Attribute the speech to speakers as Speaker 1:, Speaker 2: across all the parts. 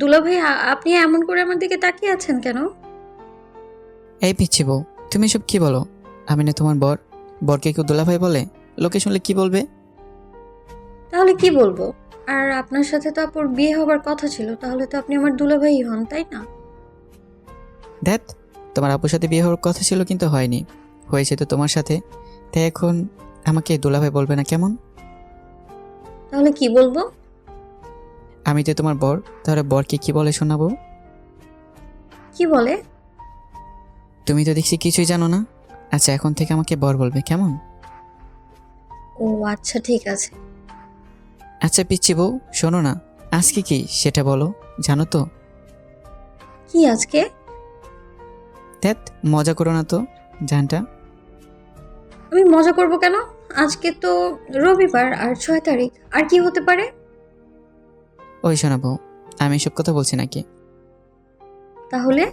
Speaker 1: দুলা ভাই, আপনি এমন করে আমার দিকে তাকিয়ে আছেন কেন?
Speaker 2: এই পিচ্ছি বউ, তুমি এসব কি বলো? আমি না তোমার বর। বরকে কেউ দুলাভাই বলে? লোকে শুনলে কি বলবে?
Speaker 1: তাহলে কি বলবো? আর আপনার সাথে তো আপুর বিয়ে হবার কথা ছিল, তাহলে তো আপনি আমার দুলা ভাই হন, তাই না?
Speaker 2: ধ্যাত, তোমার আপুর সাথে বিয়ে হওয়ার কথা ছিল কিন্তু হয়নি, হয়েছে তো তোমার সাথে। তাই এখন আমাকে দুলাভাই বলবে না কেমন?
Speaker 1: তাহলে কি বলবো?
Speaker 2: আমি তো তোমার বর, তাহলে বরকে কি বলে শোনাবো?
Speaker 1: কি বলে?
Speaker 2: তুমি তো দেখছি কিছুই জানো না। আচ্ছা, এখন থেকে আমাকে বর বলবে কেমন?
Speaker 1: ও আচ্ছা, ঠিক আছে।
Speaker 2: আচ্ছা পিচ্ছি বউ, শোনো না, আজকে কি সেটা বলো, জানো তো?
Speaker 1: কি আজকে?
Speaker 2: ধ্যাত, মজা করো না তো, জানটা।
Speaker 1: আমি মজা করব কেন? আজকে তো রবিবার আর 6 তারিখ, আর কি হতে পারে?
Speaker 2: ওই শোনা বউ, আমি এসব কথা বলছি নাকি?
Speaker 1: তাহলে?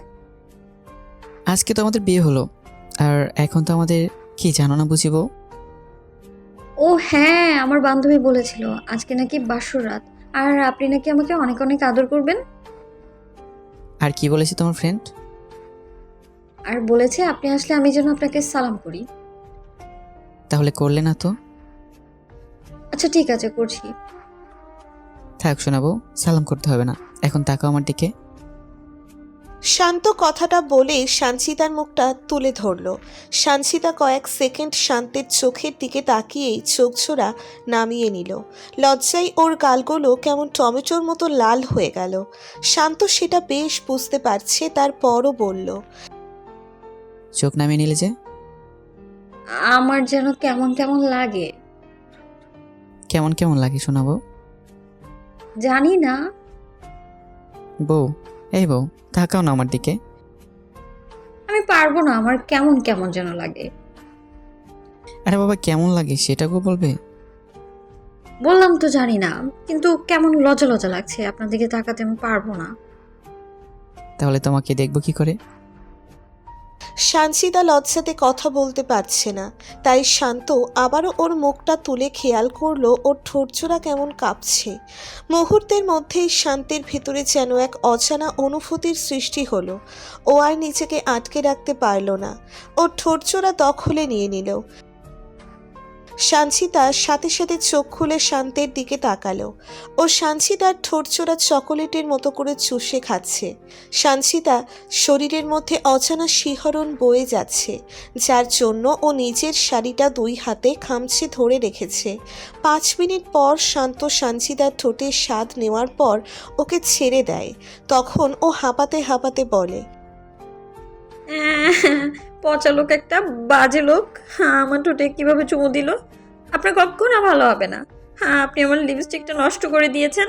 Speaker 2: আজকে তো আমাদের বিয়ে হলো, আর এখন তো আমাদের কি জানো না বুঝি বউ?
Speaker 1: ও হ্যাঁ, আমার বান্ধবী বলেছিল আজকে নাকি বাসর রাত, আর আপনি নাকি আমাকে অনেক অনেক আদর করবেন।
Speaker 2: আর কি বলেছে তোমার ফ্রেন্ড?
Speaker 1: আর বলেছে আপনি আসলে আমি যেন আপনাকে সালাম করি।
Speaker 2: তাহলে করলে না তো?
Speaker 1: আচ্ছা ঠিক আছে, করছি।
Speaker 2: থাক শোনাবো, সালাম করতে হবে না, এখন তাকাও আমার দিকে।
Speaker 3: শান্ত কথাটা বলে সানসিতার মুখটা তুলে ধরল। সানসিতা কয়েক সেকেন্ড শান্তের চোখের দিকে তাকিয়েই চোখজোড়া নামিয়ে নিল। লজ্জায় ওর গালগুলো কেমন টমেটোর মতো লাল হয়ে গেল। শান্ত সেটা বেশ বুঝতে পারছে, তারপরও বলল,
Speaker 2: চোখ নামিয়ে নিলে যে?
Speaker 1: আমার যেন কেমন কেমন লাগে।
Speaker 2: কেমন কেমন লাগে শোনাবো?
Speaker 1: জানি না।
Speaker 2: বউ, এই বউ, তাকাও না আমার দিকে।
Speaker 1: আমি পারবো না, আমার কেমন কেমন যেন লাগে।
Speaker 2: আরে বাবা, কেমন লাগে সেটাকেও বলবে?
Speaker 1: বললাম তো জানি না, কিন্তু কেমন লজ্জা লজ্জা লাগছে, আপনার দিকে তাকাতে আমি পারবো না।
Speaker 2: তাহলে তোমাকে দেখবো কি করে?
Speaker 3: সানসিদা লজ্জাতে কথা বলতে পারছে না, তাই শান্ত আবারও ওর মুখটা তুলে খেয়াল করলো ওর ঠোঁটজোড়া কেমন কাঁপছে। মুহূর্তের মধ্যেই শান্তির ভেতরে যেন এক অজানা অনুভূতির সৃষ্টি হলো। ও আর নিজেকে আটকে রাখতে পারল না, ওর ঠোঁটজোড়া দখলে নিয়ে নিল। সানসিতার সাথে সাথে চোখ খুলে শান্তের দিকে তাকালো। ও সানসিতার ঠোঁটজোড়া চকোলেটের মতো করে চুষে খাচ্ছে। সানসিতা শরীরের মধ্যে অজানা শিহরণ বয়ে যাচ্ছে, যার জন্য ও নিজের শাড়িটা দুই হাতে খামচে ধরে রেখেছে। 5 মিনিট পর শান্ত সানসিতার ঠোঁটের স্বাদ নেওয়ার পর ওকে ছেড়ে দেয়। তখন ও হাঁপাতে হাঁপাতে বলে,
Speaker 1: পচা লোক একটা, বাজে লোক। হ্যাঁ, আমার ঠোঁটে কিভাবে চুমু দিল। আপনার কখনো ভালো হবে না। হ্যাঁ, আপনি আমার লিপস্টিকটা নষ্ট করে দিয়েছেন।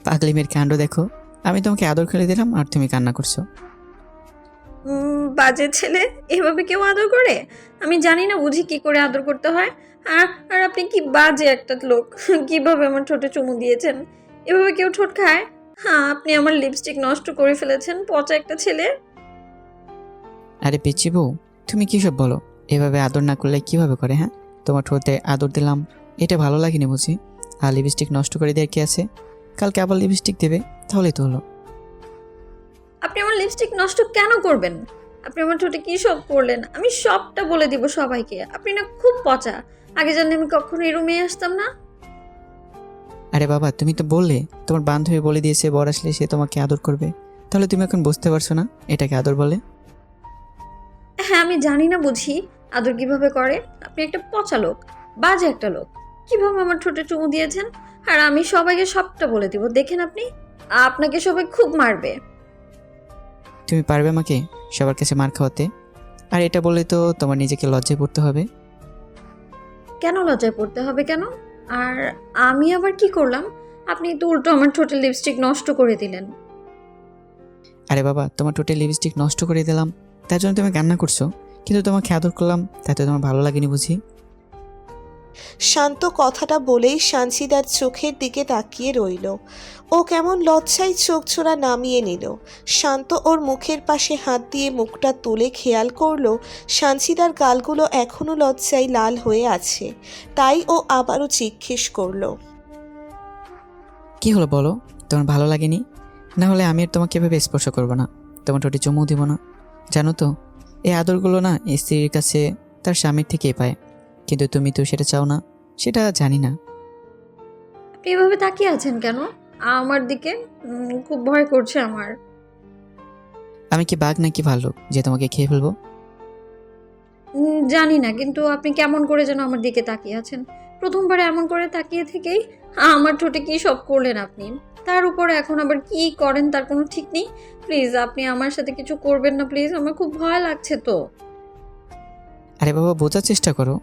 Speaker 2: পাগলিমের কাণ্ড দেখো, আমি তোমাকে আদর খেলে দিলাম আর তুমি কান্না করছো।
Speaker 1: বাজে ছেলে, এভাবে কেউ আদর করে? আমি জানি না বুঝি কি করে আদর করতে হয়। আর আর আপনি কি বাজে একটা লোক। কিভাবে আমার ঠোঁটে চুমু দিয়েছেন? এভাবে কেউ ঠোঁট খায়? হ্যাঁ, আপনি আমার লিপস্টিক নষ্ট করে ফেলেছেন, পচা একটা ছেলে।
Speaker 2: আরে পিচ্ছি বউ, তুমি কি সব বলো? এভাবে আদর না করলে কিভাবে করে? হ্যাঁ, তোমার ঠোঁটে আদর দিলাম, এটা ভালো লাগেনি বুঝি? আর লিপস্টিক নষ্ট করে দেওয়ার কি আছে? কালকে আবার লিপস্টিক দেবে, তাহলেই তো হলো।
Speaker 1: আপনি আমার লিপস্টিক নষ্ট কেন করবেন? আপনি আমার ঠোঁটে কি সব করলেন? আমি সবটা বলে দিব সবাইকে। আপনি না খুব পচা। আগে জানলে আমি কখনো এই রুমে আসতাম না।
Speaker 2: আরে বাবা, তুমি তো বললে তোমার বান্ধবী বলে দিয়েছে বর আসলে সে তোমাকে আদর করবে, তাহলে তুমি এখন বুঝতে পারছো না এটাকে আদর বলে?
Speaker 1: হ্যাঁ, আমি জানি না বুঝি আদর কিভাবে করে। আপনি একটা পচা লোক, বাজে একটা লোক। কিভাবে আমার ঠোঁটে চুমু দিয়েছেন? আর আমি সবাইকে সবটা বলে দিব, দেখেন আপনি। আপনাকে সবাই খুব মারবে।
Speaker 2: তুমি পারবে আমাকে সবার কাছে মার খাওয়াতে? আর এটা বললে তো তোমার নিজেকে লজ্জায় পড়তে হবে।
Speaker 1: কেন লজ্জায় পড়তে হবে কেন? আর আমি আবার কি করলাম? আপনি তো উল্টো আমার ঠোঁটে লিপস্টিক নষ্ট করে দিলেন।
Speaker 2: আরে বাবা, তোমার ঠোঁটে লিপস্টিক নষ্ট করে দিলাম তার জন্য তুমি কান্না করছো, কিন্তু তোমাকে আদর করলাম তাতে তোমার ভালো লাগেনি বুঝি?
Speaker 3: শান্ত কথাটা বলেই সানসিদার চোখের দিকে তাকিয়ে রইল। ও কেমন লজ্জায় চোখজোড়া নামিয়ে নিল। শান্ত ওর মুখের পাশে হাত দিয়ে মুখটা তুলে খেয়াল করলো সানসিদার গালগুলো এখনো লজ্জায় লাল হয়ে আছে। তাই ও আবারও জিজ্ঞেস করলো,
Speaker 2: কি হলো বলো, তোমার ভালো লাগেনি? না হলে আমি আর তোমাকে এভাবে স্পর্শ করবো না, তোমার ঠোঁটে চুমু দিব না। জানো তো, এই আদরগুলো না স্ত্রীর কাছে তার স্বামীর থেকেই পায়, কিন্তু তুমি তো সেটা চাও না। সেটা জানি না।
Speaker 1: আপনি এভাবে তাকিয়ে আছেন কেন আমার দিকে? খুব ভয় করছে আমার।
Speaker 2: আমি কি বাঘ নাকি ভাল্লুক যে তোমাকে খেয়ে ফেলবো?
Speaker 1: জানি না, কিন্তু আপনি কেমন করে যেন আমার দিকে তাকিয়ে আছেন। প্রথমবারে এমন করে তাকিয়ে থেকেই আমার ঠোঁটে কি সব করলেন আপনি। তার উপরে এখন আবার কি করেন তার কোনো ঠিক নেই। প্লিজ আপনি আমার সাথে কিছু করবেন না প্লিজ, আমার খুব ভয় লাগছে তো।
Speaker 2: আরে বাবা, বোঝার চেষ্টা করো।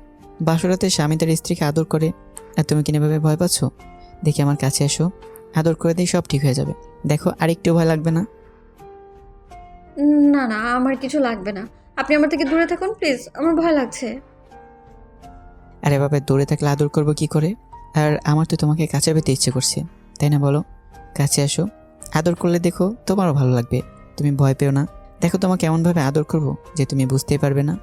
Speaker 2: বাসরাতে স্বামী তার স্ত্রীকে আদর করে, আর তুমি কিনে ভাবে ভয় পাচ্ছ? দেখি আমার কাছে এসো, আদর করে দিয়ে সব ঠিক হয়ে যাবে। দেখো, আর একটু ভয় লাগবে না।
Speaker 1: না না, আমার কিছু লাগবে না। আপনি আমার থেকে দূরে থাকুন প্লিজ, আমার ভয় লাগছে।
Speaker 2: আরে বাবা, দূরে থাকলে আদর করবো কি করে? আর আমার তো তোমাকে কাছে পেতে ইচ্ছে করছে, তাই না বলো? কাছে আসো, আদর করলে দেখো তোমারও ভালো লাগবে। তুমি ভয় পেও না। দেখো তোমাকে এমনভাবে আদর করবো যে তুমি বুঝতেই পারবে না।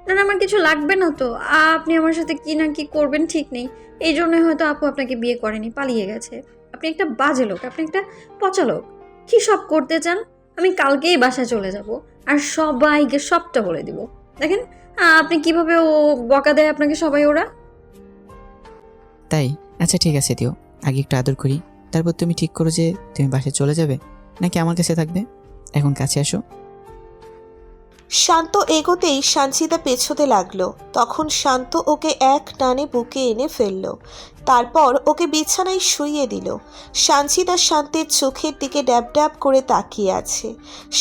Speaker 1: না না, আমার কিছু লাগবে না তো। আপনি আমার সাথে কি না কি করবেন ঠিক নেই। এই জন্যই হয়তো আপু আপনাকে বিয়ে করেনি, পালিয়ে গেছে। আপনি একটা বাজে লোক, আপনি একটা পচা লোক। কি সব করতে চান? আমি কালকেই বাসায় চলে যাব আর সবাইকে সবটা বলে দিব। দেখেন আপনি কিভাবে ও বকা দেয় আপনাকে সবাই ওরা।
Speaker 2: তাই? আচ্ছা ঠিক আছে, দিও। আগে একটু আদর করি, তারপর তুমি ঠিক করো যে তুমি বাসায় চলে যাবে নাকি আমার কাছে থাকবে। এখন কাছে আসো।
Speaker 3: শান্ত এগোতেই সানজিদা পেছোতে লাগলো। তখন শান্ত ওকে এক টানে বুকে এনে ফেললো। তারপর ওকে বিছানায় শুইয়ে দিল। সানজিদা শান্তের চোখের দিকে ড্যাব ড্যাব করে তাকিয়ে আছে।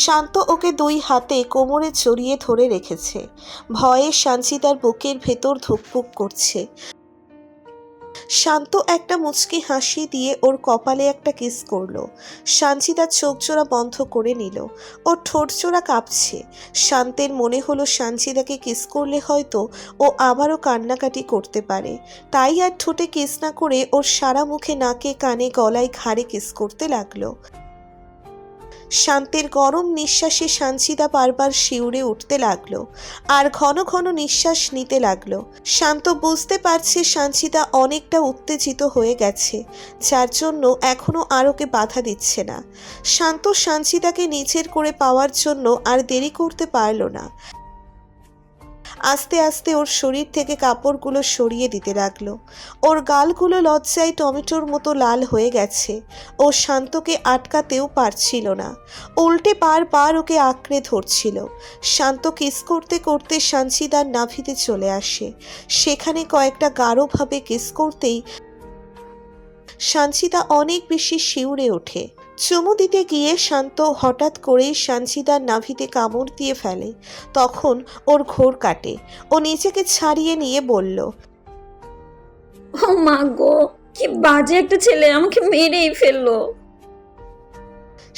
Speaker 3: শান্ত ওকে দুই হাতে কোমরে জড়িয়ে ধরে রেখেছে। ভয়ে সানজিদার বুকের ভেতর ধুকপুক করছে। শান্ত একটা মুচকি হাসি দিয়ে ওর কপালে একটা কিস করলো। সানজিদার চোখ জোড়া বন্ধ করে নিল। ওর ঠোঁট জোড়া কাঁপছে। শান্তের মনে হলো সানজিদাকে কিস করলে হয়তো ও আবারও কান্নাকাটি করতে পারে। তাই আর ঠোঁটে কিস না করে ওর সারা মুখে, নাকে, কানে, গলায়, ঘাড়ে কিস করতে লাগলো। শান্তের গরম নিঃশ্বাসে সানজিদা বারবার শিউরে উঠতে লাগলো আর ঘন ঘন নিঃশ্বাস নিতে লাগলো। শান্ত বুঝতে পারছে সানজিদা অনেকটা উত্তেজিত হয়ে গেছে, যার জন্য এখনো আর ওকে বাধা দিচ্ছে না। শান্ত সানজিদাকে নিজের করে পাওয়ার জন্য আর দেরি করতে পারল না। আস্তে আস্তে ওর শরীর থেকে কাপড়গুলো সরিয়ে দিতে লাগলো। ওর গালগুলো লজ্জায় টমেটোর মতো লাল হয়ে গেছে। ও শান্তকে আটকাতেও পারছিল না, উল্টে বারবার ওকে আঁকড়ে ধরছিল। শান্ত কিস করতে করতে সানজিদার নাভিতে চলে আসে। সেখানে কয়েকটা গাঢ়ভাবে কিস করতেই সানজিদা অনেক বেশি শিউরে ওঠে। চুমু দিতে গিয়ে শান্ত হঠাৎ করেই সানজিদার নাভিতে কামড় দিয়ে ফেলে। তখন ওর ঘোর কাটে। ও নিজেকে ছাড়িয়ে নিয়ে বলল,
Speaker 1: ও মা গো, কি বাজে একটা ছেলে, আমাকে মেরেই ফেললো।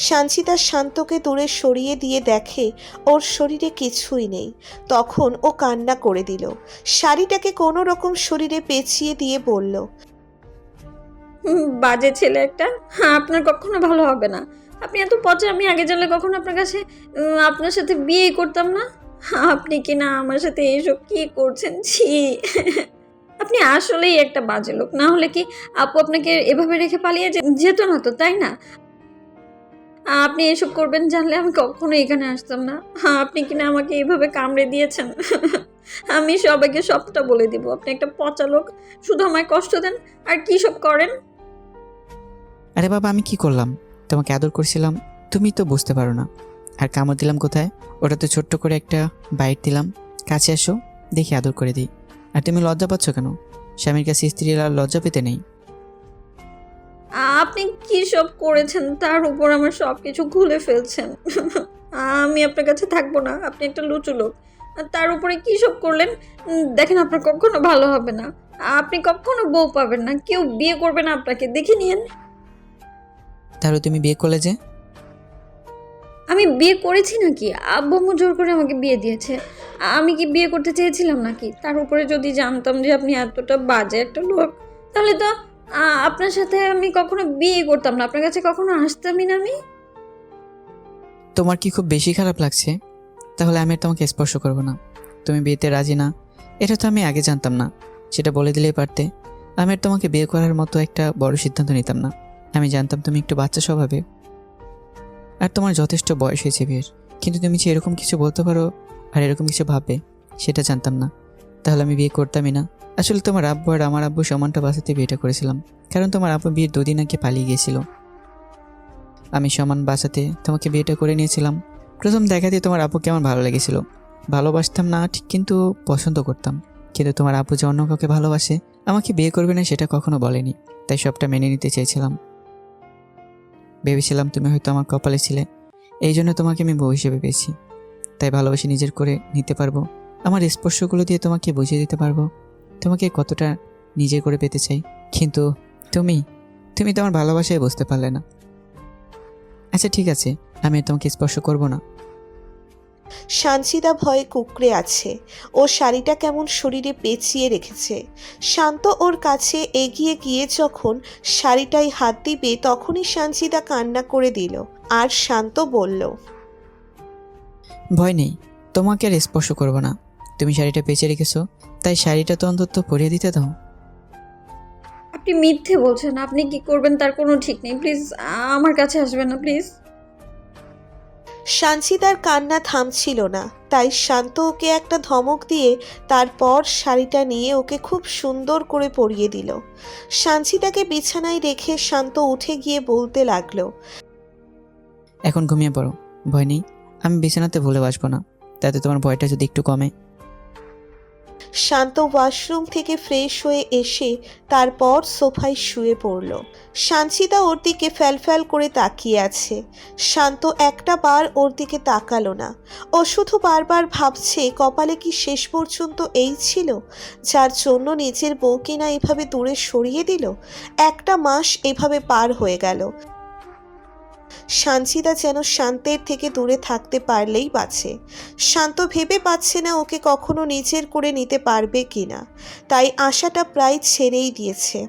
Speaker 3: সানজিদা শান্তকে দূরে সরিয়ে দিয়ে দেখে ওর শরীরে কিছুই নেই। তখন ও কান্না করে দিল। শাড়িটাকে কোনো রকম শরীরে পেঁচিয়ে দিয়ে বলল,
Speaker 1: বাজে ছেলে একটা। হ্যাঁ, আপনার কখনো ভালো হবে না। আপনি এত পচা, আমি আগে জানলে কখনো আপনার কাছে আপনার সাথে বিয়ে করতাম না। আপনি কি না আমার সাথে এইসব কি করছেন, ছি। আপনি আসলেই একটা বাজে লোক। না হলে কি আপু আপনাকে এভাবে রেখে পালিয়ে যেত না তো, তাই না? আপনি এসব করবেন জানলে আমি কখনো এখানে আসতাম না। আপনি কিনা আমাকে এভাবে কামড়ে দিয়েছেন। আমি সবাইকে সবটা বলে দিব। আপনি একটা পচা লোক, শুধু আমায় কষ্ট দেন আর কি সব করেন।
Speaker 2: আরে বাবা, আমি কি করলাম? তোমাকে আদর করছিলাম, তুমি তো বুঝতে পারো না। আর কামড় দিলাম কোথায়? ওটা তো ছোট্ট করে একটা বাইট দিলাম। কাছে আসো, দেখি আদর করে দিই। আর তুমি লজ্জা পাচ্ছ কেন? স্বামীর কাছে স্ত্রীরা লজ্জা পেতে নেই।
Speaker 1: আপনি কি সব করেছেন, তার উপর আমার সব কিছু খুলে ফেলছেন। আমি আপনার কাছে থাকবো না, আপনি একটা লুচু লোক। আর তার উপরে কি সব করলেন। দেখেন আপনার কখনো ভালো হবে না। আপনি কখনো বউ পাবেন না, কেউ বিয়ে করবে না আপনাকে, দেখে নিয়েন।
Speaker 2: তাহলে তুমি বিয়ে করলে যে?
Speaker 1: আমি বিয়ে করেছি নাকি? আব্বু আম্মু জোর করে আমাকে বিয়ে দিয়েছে। আমি কি বিয়ে করতে চেয়েছিলাম নাকি? তার উপরে যদি জানতাম যে আপনি এতটা বাজে একটা লোক, তাহলে তো আপনার সাথে আমি কখনো বিয়ে করতাম না, আপনার কাছে কখনো আসতামই না আমি।
Speaker 2: তোমার কি খুব বেশি খারাপ লাগছে? তাহলে আমি আর তোমাকে স্পর্শ করবো না। তুমি বিয়েতে রাজি না, এটা তো আমি আগে জানতাম না। সেটা বলে দিলেই পারতে। আমি আর তোমাকে বিয়ে করার মতো একটা বড় সিদ্ধান্ত নিতাম না। আমি জানতাম তুমি একটু বাচ্চা স্বভাবের আর তোমার যথেষ্ট বয়স হয়েছে বিয়ের, কিন্তু তুমি যে এরকম কিছু বলতে পারো আর এরকম কিছু ভাববে সেটা জানতাম না। তাহলে আমি বিয়ে করতামই না। আসলে তোমার আব্বু আর আমার আব্বু সমানটা বাঁচাতে বিয়েটা করেছিলাম, কারণ তোমার আব্বু বিয়ের 2 দিন আগে পালিয়ে গিয়েছিল। আমি সমান বাঁচাতে তোমাকে বিয়েটা করে নিয়েছিলাম। প্রথম দেখাতে তোমার আব্বুকে আমার ভালো লেগেছিল। ভালোবাসতাম না ঠিক, কিন্তু পছন্দ করতাম। কিন্তু তোমার আব্বু যে অন্য কাউকে ভালোবাসে, আমাকে বিয়ে করবে না সেটা কখনো বলেনি, তাই সবটা মেনে নিতে চেয়েছিলাম। ভেবেছিলাম তুমি হয়তো আমার কপালে ছিলে, এই জন্য তোমাকে আমি বউ হিসেবে পেয়েছি। তাই ভালোবাসি নিজের করে নিতে পারবো, আমার স্পর্শগুলো দিয়ে তোমাকে বুঝিয়ে দিতে পারবো তোমাকে কতটা নিজে করে পেতে চাই। কিন্তু তুমি তুমি তো আমার ভালোবাসায় বুঝতে পারলে না। আচ্ছা ঠিক আছে, আমি আর তোমাকে স্পর্শ করব না।
Speaker 3: সানজিদা ভয়ে কুঁকড়ে আছে। ও শাড়িটা কেমন শরীরে পেঁচিয়ে রেখেছে। শান্ত ওর কাছে এগিয়ে গিয়ে যখন শাড়িটায় হাত দিবে তখনই সানজিদা কান্না করে দিল। আর শান্ত বলল,
Speaker 2: ভয় নেই, তোমাকে আর স্পর্শ করব না। তুমি শাড়িটা পেঁচে রেখেছো, তাই শাড়িটা তো অন্তত পরিয়ে দিতে দাও।
Speaker 1: আপনি মিথ্যে বলছেন, আপনি কি করবেন তার কোনো ঠিক নেই। প্লিজ আমার কাছে আসবেন না প্লিজ।
Speaker 3: সানজিদার কান্না থামছিল না, তাই শান্ত ওকে একটা ধমক দিয়ে তারপর শাড়িটা নিয়ে ওকে খুব সুন্দর করে পরিয়ে দিল। সানজিদাকে বিছানায় রেখে শান্ত উঠে গিয়ে বলতে লাগলো,
Speaker 2: এখন ঘুমিয়ে পড়ো, ভয় নেই। আমি বিছানাতে ভুলে বাসবো না, তাতে তোমার ভয়টা যদি একটু কমে।
Speaker 3: শান্ত ওয়াশরুম থেকে ফ্রেশ হয়ে এসে তারপর সোফায় শুয়ে পড়ল। সানজিদা ওর দিকে ফ্যালফ্যাল করে তাকিয়ে আছে। শান্ত একটা বার ওর দিকে তাকালো না। ও শুধু বারবার ভাবছে কপালে কি শেষ পর্যন্ত এই ছিল, যার জন্য নিজের বউকে না এভাবে দূরে সরিয়ে দিল। একটা মাস এভাবে পার হয়ে গেল। সানজিদা যেন শান্তের থেকে দূরে থাকতে পারলেই বাঁচে। শান্ত ভেবে পাচ্ছে না ওকে কখনো নিজের করে নিতে পারবে কিনা, তাই আশাটা প্রায় ছেড়েই দিয়েছে।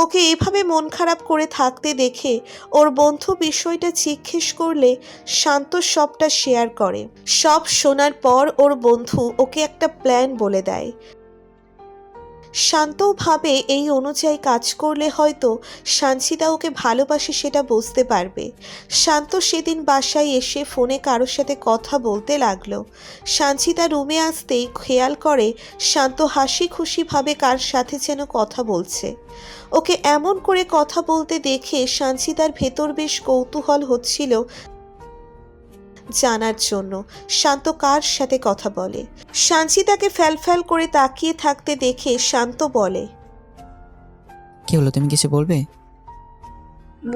Speaker 3: ওকে এভাবে মন খারাপ করে থাকতে দেখে ওর বন্ধু বিষয়টা জিজ্ঞেস করলে শান্ত সবটা শেয়ার করে। সব শোনার পর ওর বন্ধু ওকে একটা প্ল্যান বলে দেয়। শান্তও ভাবে এই অনুযায়ী কাজ করলে হয়তো সানজিদা ওকে ভালোবাসে সেটা বুঝতে পারবে। শান্ত সেদিন বাসায় এসে ফোনে কারোর সাথে কথা বলতে লাগলো। সানজিদা রুমে আসতেই খেয়াল করে শান্ত হাসি খুশিভাবে কার সাথে যেন কথা বলছে। ওকে এমন করে কথা বলতে দেখে সানজিদার ভেতর বেশ কৌতূহল হচ্ছিল জানার জন্য শান্ত কার সাথে কথা বলে। সানজিদাকে ফ্যালফ্যাল করে তাকিয়ে থাকতে দেখে শান্ত বলে,
Speaker 2: কি হলো, তুমি কিছু বলবে?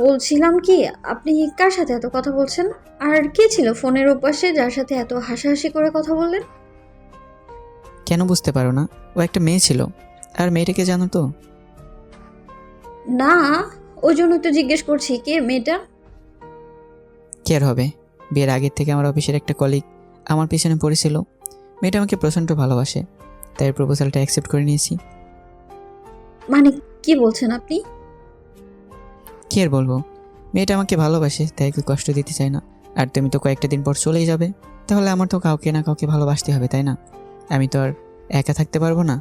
Speaker 1: বলছিলাম কি, আপনি কার সাথে এত কথা বলছেন? আর কে ছিল ফোনের ওপাশে যার সাথে এত হাসাহাসি করে কথা বললেন?
Speaker 2: কেন বুঝতে পারো না? ও একটা মেয়ে ছিল। আর মেয়েটাকে জানো তো?
Speaker 1: না, ওই জন্যই তো জিজ্ঞেস করছি কে মেয়েটা।
Speaker 2: কে আর হবে? বিয়ের আগের থেকে আমার অফিসের একটা কলিগ আমার পিছনে পড়েছিল। মেয়েটা আমাকে প্রচণ্ড ভালোবাসে, তাই প্রপোজালটা অ্যাকসেপ্ট করে নিয়েছি।
Speaker 1: মানে কি বলছেন আপনি?
Speaker 2: কি আর বলবো, মেয়েটা আমাকে ভালোবাসে, তাই একটু কষ্ট দিতে চায় না। আর তুমি তো কয়েকটা দিন পর চলেই যাবে, তাহলে আমার তো কাউকে না কাউকে ভালোবাসতে হবে, তাই না? আমি তো আর একা থাকতে পারবো না।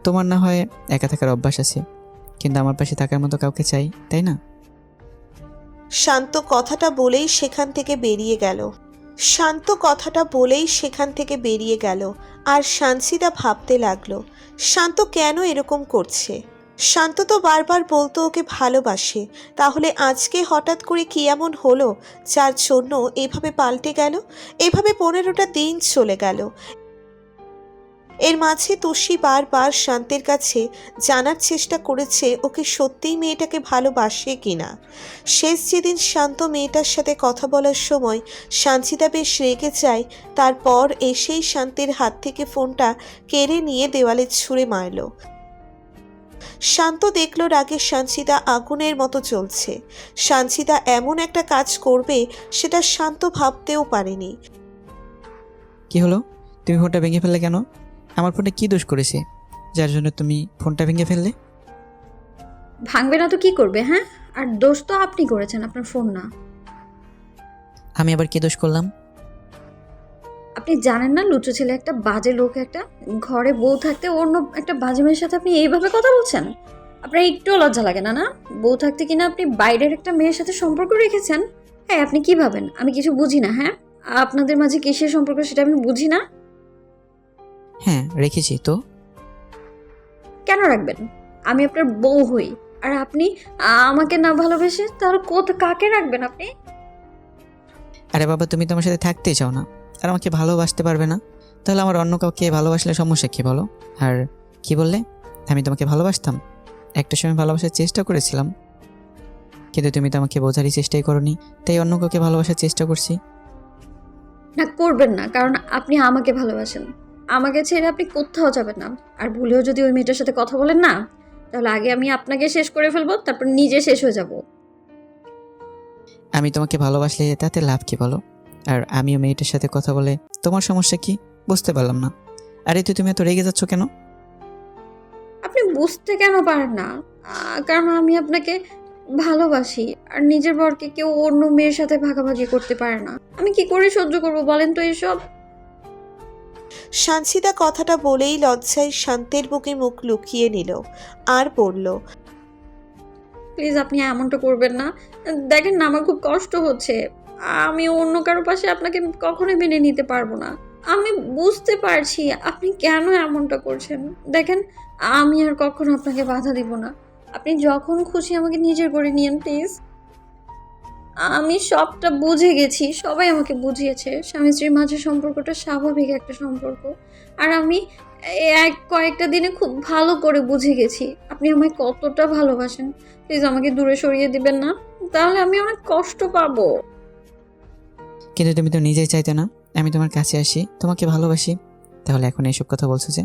Speaker 2: তোমার না হয় একা থাকার অভ্যাস আছে, কিন্তু আমার পাশে থাকার মতো কাউকে চাই, তাই না?
Speaker 3: শান্ত কথাটা বলেই সেখান থেকে বেরিয়ে গেল। শান্ত কথাটা বলেই সেখান থেকে বেরিয়ে গেল। আর সানজিদা ভাবতে লাগলো শান্ত কেন এরকম করছে। শান্ত তো বারবার বলতো ওকে ভালোবাসে, তাহলে আজকে হঠাৎ করে কি এমন হলো যার জন্য এভাবে পাল্টে গেল। এভাবে 15টা দিন চলে গেল। এর মাঝে তুষি বারবার শান্তের কাছে জানার চেষ্টা করেছে ওকে সত্যিই মেয়েটাকে ভালোবাসে কিনা। শেষ যেদিন শান্ত মেয়েটার সাথে কথা বলার সময় সানজিদা বেশ রেগে যায়, তারপর এসেই শান্তের হাত থেকে ফোনটা কেড়ে নিয়ে দেওয়ালে ছুঁড়ে মারল। শান্ত দেখল রাগে সানজিদা আগুনের মতো জ্বলছে। সানজিদা এমন একটা কাজ করবে সেটা শান্ত ভাবতেও পারেনি।
Speaker 2: কি হলো, তুমি ফোনটা ভেঙে ফেললে কেন? আমার ফোনটা কি দোষ করেছে যার জন্য তুমি ফোনটা ভেঙে ফেললে?
Speaker 1: ভাঙবে না তো কি করবে? হ্যাঁ, আর দোষ তো আপনি করেছেন, আপনার ফোন না।
Speaker 2: আমি আবার কি দোষ করলাম?
Speaker 1: আপনি জানেন না লুচু ছেলে একটা বাজে লোক, একটা ঘরে বউ থাকতে অন্য একটা বাজে মেয়ের সাথে আপনি এইভাবে কথা বলছেন? আপনার একটুও লজ্জা লাগে না? না, বউ থাকতে কিনা আপনি বাইরের একটা মেয়ের সাথে সম্পর্ক রেখেছেন? হ্যাঁ, আপনি কি ভাবেন আমি কিছু বুঝি না? হ্যাঁ, আপনাদের মাঝে কিসের সম্পর্ক সেটা আমি বুঝি না?
Speaker 2: হ্যাঁ রেখেছি তো।
Speaker 1: কেন রাখবেন? আমি আপনার বউ হই, আর আপনি আমাকে না ভালোবেসে তাহলে কাকে রাখবেন আপনি?
Speaker 2: আরে বাবা, তুমি তো আমার সাথে থাকতেই চাও না আর আমাকে ভালোবাসতে পারবে না, তাহলে আমার অন্য কাউকে ভালোবাসলে সমস্যা কী বলো? আর কি বললে আমি তোমাকে ভালোবাসতাম? একটা সময় ভালোবাসার চেষ্টা করেছিলাম, কিন্তু তুমি তো আমাকে বোঝারই চেষ্টাই করোনি, তাই অন্য কাউকে ভালোবাসার চেষ্টা করছি।
Speaker 1: না, করবেন না, কারণ আপনি আমাকে ভালোবাসেন। আমাকে ছেড়ে আপনি কোথাও যাবেন না। আর ভুলেও যদি ওই মেয়েটার সাথে কথা বলেন না, তাহলে আগে আমি আপনাকে শেষ করে ফেলবো, তারপর নিজে শেষ হয়ে যাব।
Speaker 2: আমি তোমাকে ভালোবাসলে তাতে লাভ কি বলো? আর আমিও মেয়েটার সাথে কথা বলে তোমার সমস্যা কি? বুঝতে পারলাম না। আরে তুমি এত রেগে যাচ্ছ কেন?
Speaker 1: আপনি বুঝতে কেন পারেন না? কারণ আমি আপনাকে ভালোবাসি, আর নিজের বরকে কেউ অন্য মেয়ের সাথে ভাগাভাগি করতে পারে না। আমি কি করে সহ্য করব বলেন তো এসব?
Speaker 3: সানসিদা কথাটা বলেই লজ্জায় শান্তের বুকে মুখ লুকিয়ে নিল আর বলল,
Speaker 1: প্লিজ আপনি এমনটা করবেন না। দেখেন না, আমার খুব কষ্ট হচ্ছে। আমি অন্য কারো পাশে আপনাকে কখনোই মেনে নিতে পারবো না। আমি বুঝতে পারছি আপনি কেন এমনটা করছেন। দেখেন, আমি আর কখনো আপনাকে বাধা দিব না। আপনি যখন খুশি আমাকে নিজের করে নিয়েন প্লিজ। আমি সবটা বুঝে গেছি, সবাই আমাকে বুঝিয়েছে স্বামী স্ত্রীর মাঝে সম্পর্কটা স্বাভাবিক একটা সম্পর্ক। আর আমি কয়েকটা দিনে খুব ভালো করে বুঝে গেছি আপনি আমায় কতটা ভালোবাসেন। প্লিজ আমাকে দূরে সরিয়ে দিবেন না, তাহলে আমি অনেক কষ্ট পাবো।
Speaker 2: কিন্তু তুমি তো নিজেই চাইতে না আমি তোমার কাছে আসি, তোমাকে ভালোবাসি, তাহলে এখন এইসব কথা বলছো যে?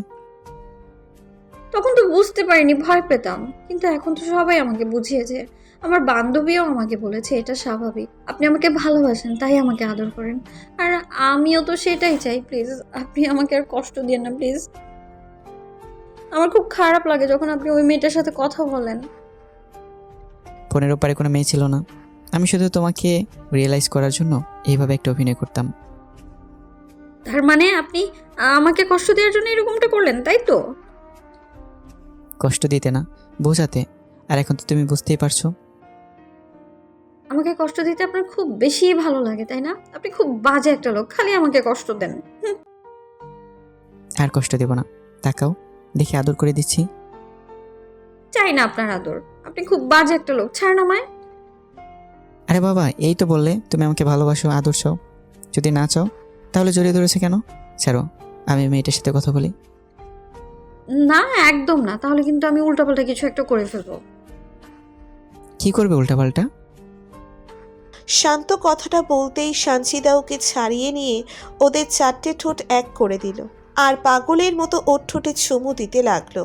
Speaker 1: তখন তো বুঝতে পারিনি, ভয় পেতাম, কিন্তু এখন তো সবাই আমাকে বুঝিয়েছে। আমার বান্ধবীও আমাকে বলেছে এটা স্বাভাবিক, আপনি আমাকে ভালোবাসেন তাই আমাকে আদর করেন। আর আমিও তো সেটাই চাই। প্লিজ আপনি আমাকে আর কষ্ট দিয়েন না প্লিজ। আমার খুব খারাপ লাগে যখন আপনি ওই মেয়েটার সাথে কথা বলেন।
Speaker 2: ফোনের ওপারে কোনো মেয়ে ছিল না, আমি শুধু তোমাকে রিয়েলাইজ করার জন্য এইভাবে একটা অভিনয় করতাম।
Speaker 1: তার মানে আপনি আমাকে কষ্ট দেওয়ার জন্য এরকমটা করলেন, তাই তো?
Speaker 2: কষ্ট দিতে না, বোঝাতে। আর এখন তো তুমি বুঝতেই পারছো।
Speaker 1: আমাকে কষ্ট দিতে আপনার খুব বেশি ভালো লাগে, তাই না? আপনি খুব বাজে একটা লোক, খালি আমাকে কষ্ট দেন।
Speaker 2: আর কষ্ট দেব না, তাকাও, দেখে আদর করে দিচ্ছি।
Speaker 1: চাই না আপনার আদর, আপনি খুব বাজে একটা লোক, ছাড় না আমায়।
Speaker 2: আরে বাবা, এই তো বললে তুমি আমাকে ভালোবাসো, আদর চাও। যদি না চাও তাহলে জড়িয়ে ধরেছে কেন? ছাড়ো, আমি মেয়েটার সাথে কথা বলি।
Speaker 1: না, একদম না, তাহলে কিন্তু আমি উল্টাপাল্টা কিছু একটা করে ফেলবো।
Speaker 2: কি করবে উল্টাপাল্টা?
Speaker 3: শান্ত কথাটা বলতেই সানসিদা ওকে ছাড়িয়ে নিয়ে ওদের চারটে ঠোঁট এক করে দিল আর পাগলের মতো ওর ঠোঁটে চুমু দিতে লাগলো।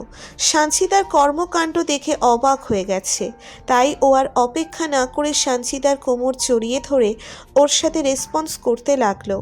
Speaker 3: সানসিদার কর্মকাণ্ড দেখে অবাক হয়ে গেছে, তাই ও আর অপেক্ষা না করে সানসিদার কোমর জড়িয়ে ধরে ওর সাথে রেসপন্স করতে লাগলো।